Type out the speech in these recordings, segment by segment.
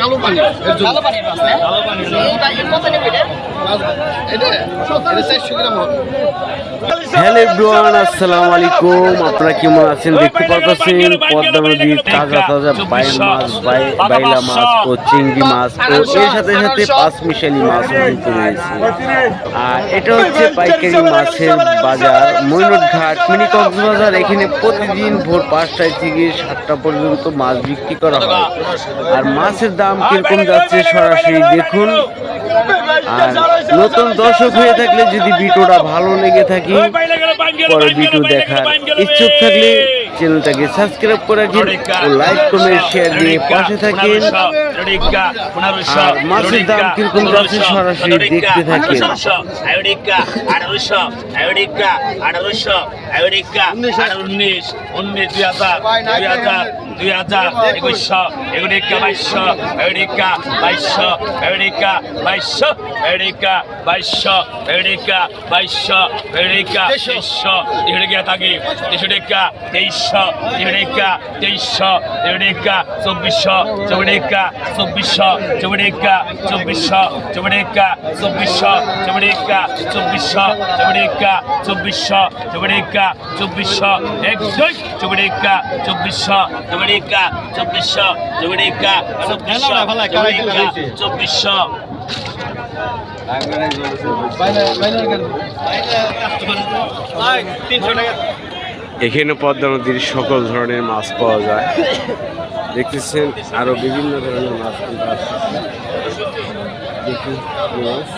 কালো পানি কালো পানির মাছ না? কালো পানি এই ভাই এর কত নেবে এটা? এটা 400 গ্রাম হবে। হ্যালো এভরিওয়ান, আসসালামু আলাইকুম। আপনারা কেমন আছেন? দেখতে পাচ্ছেন পদ্মা নদীর তাজা তাজা বাইল মাছ, বাইলা মাছ ও চিংড়ি মাছ ও এর সাথে সাথে পাঁচমিশালি মাছ কিন্তু রয়েছে। আর এটা হচ্ছে পাইকারি মাছের বাজার ময়ূরঘাট মিনি কক্সবাজার। এখানে প্রতিদিন ভোর 5টায় থেকে 7টা পর্যন্ত মাছ বিক্রি করা হয়। আর মাছের দাম কিরকম যাচ্ছে সরাসরি দেখুন। আর নতুন দর্শক হয়ে থাকলে যদি ভিডিওটা ভালো লেগে থাকে, পরে ভিডিও দেখার ইচ্ছুক থাকলে চ্যানেলটাকে সাবস্ক্রাইব করে দিন ও লাইক কমেন্ট শেয়ার দিয়ে পাশে থাকেন। আর মাছের দাম কিরকম যাচ্ছে সরাসরি দেখতে থাকেন। এখানে পদ্মা নদীর সকল ধরনের মাছ পাওয়া যায়। দেখতেছেন আরো বিভিন্ন ধরনের মাছ কিন্তু আসছে। দেখুন মাছ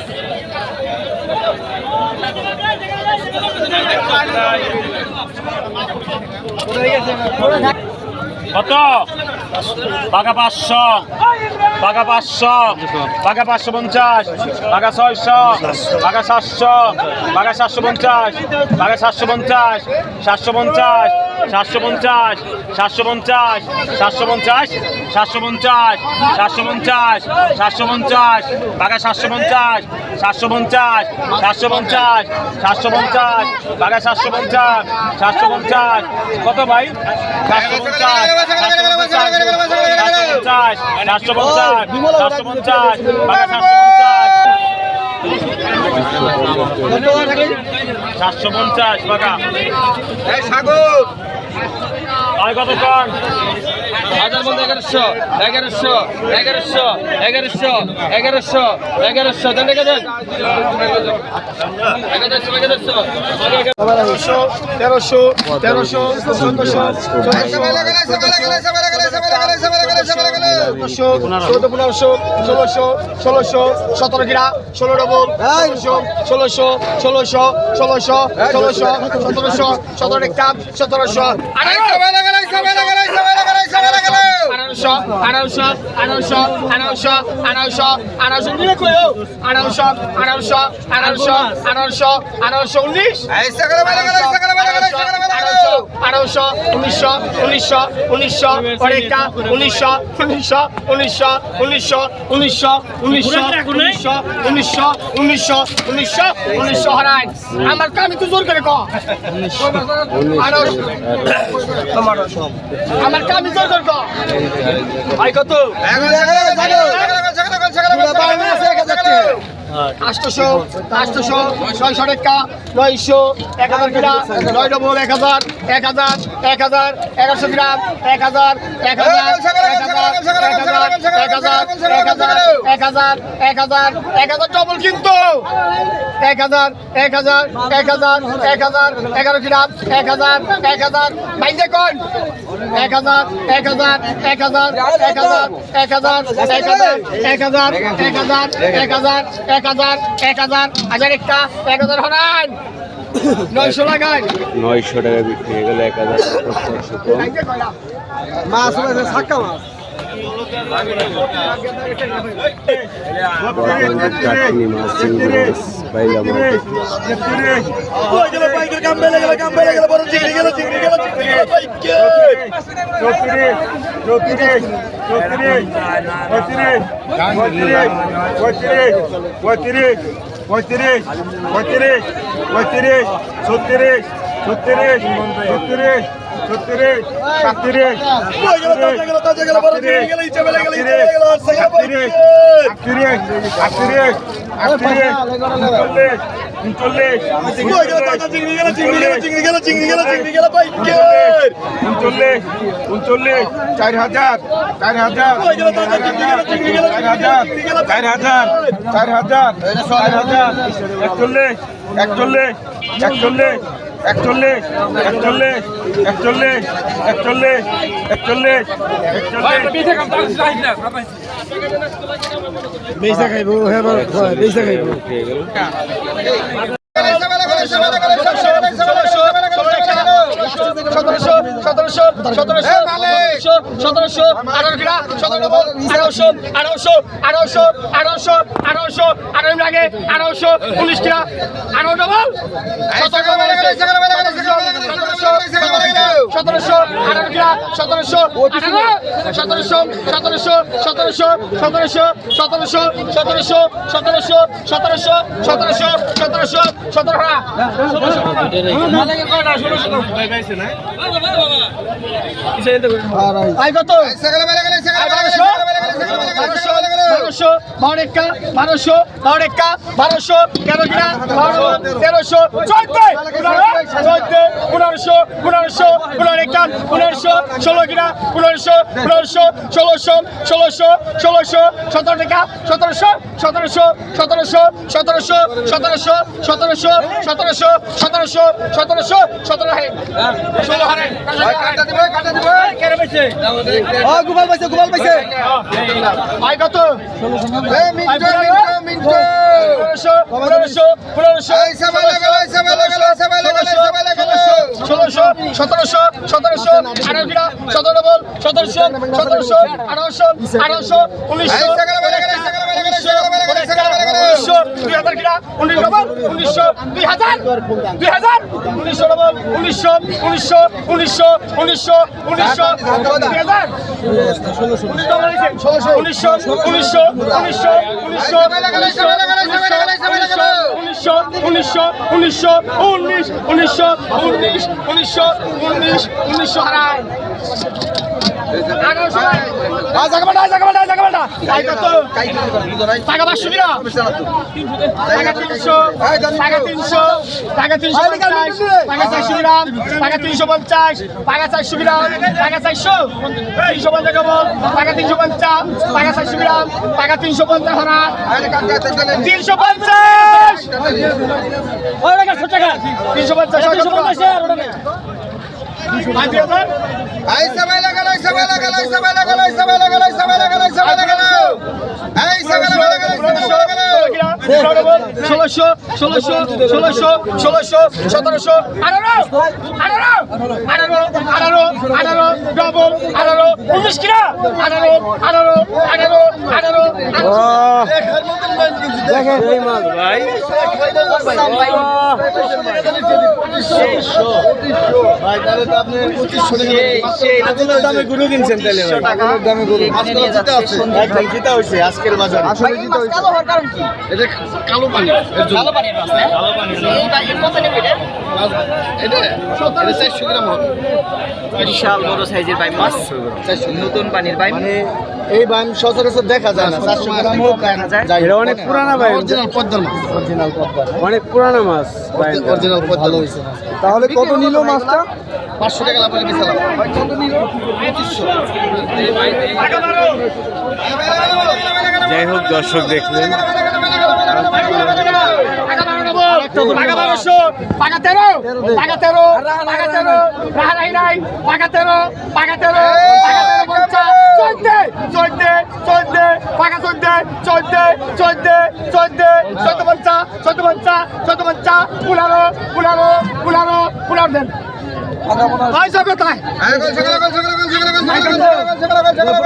কত? বাঘা 500, বাঘা 500, বাঘা 550, বাঘা 600, বাঘা 700, বাঘা 750, বাঘা 750, 750, 750, 750, 750, 750, 750, 750, বাঘা 750, 750, 750, 750, বাঘা 750, 750। কত ভাই? 750, 750, 750, বাঘা 750, বাঘা আর কত টন? 1100 1100 1100 1100 1100 1100 দেন দেখে দেন 1100 1300 1300 17 কিরা 16 ডবল 1600 1700 17 একটা 1700 আমার কাম একটু জোর করে কর আমার কাম জোর করে কর ভাই কত 800 600 টাকা 900 1000 গ্রাম 9 ডবল 1000 1000 1000 1100 গ্রাম 1000 1000 ডবল কিন্তু 1000 11 গ্রাম 1000 বাইন্দে কোন 1000 হাজার একটা 1000 হরান 900 লাগান 900 টাকা বিক্রি হয়ে গেল। 1000 মাছ হলো ছাক্কা মাছ চাটনি মাছ, চিংড়ি মাছ, বাইলা মাছ। পঁয়ত্রিশ 36 37 38 বিশাল বড় সাইজের বাইম মাছ, নতুন পানির বাইম। এই বাইম সচরাচর দেখা যায় না, 400 গ্রাম হোক দেখা যায়। এটা অনেক পুরানা ভাই, অরিজিনাল পদ্মার মাছ, অরিজিনাল পদ্মার, অনেক পুরানা মাছ। অরিজিনাল পদ্মার হইছে। তাহলে কত নিল মাছটা? 500 টাকা লাভ করে বেচলাম। কত নিল? 2500। যাই হোক দর্শক দেখলেন কোথায়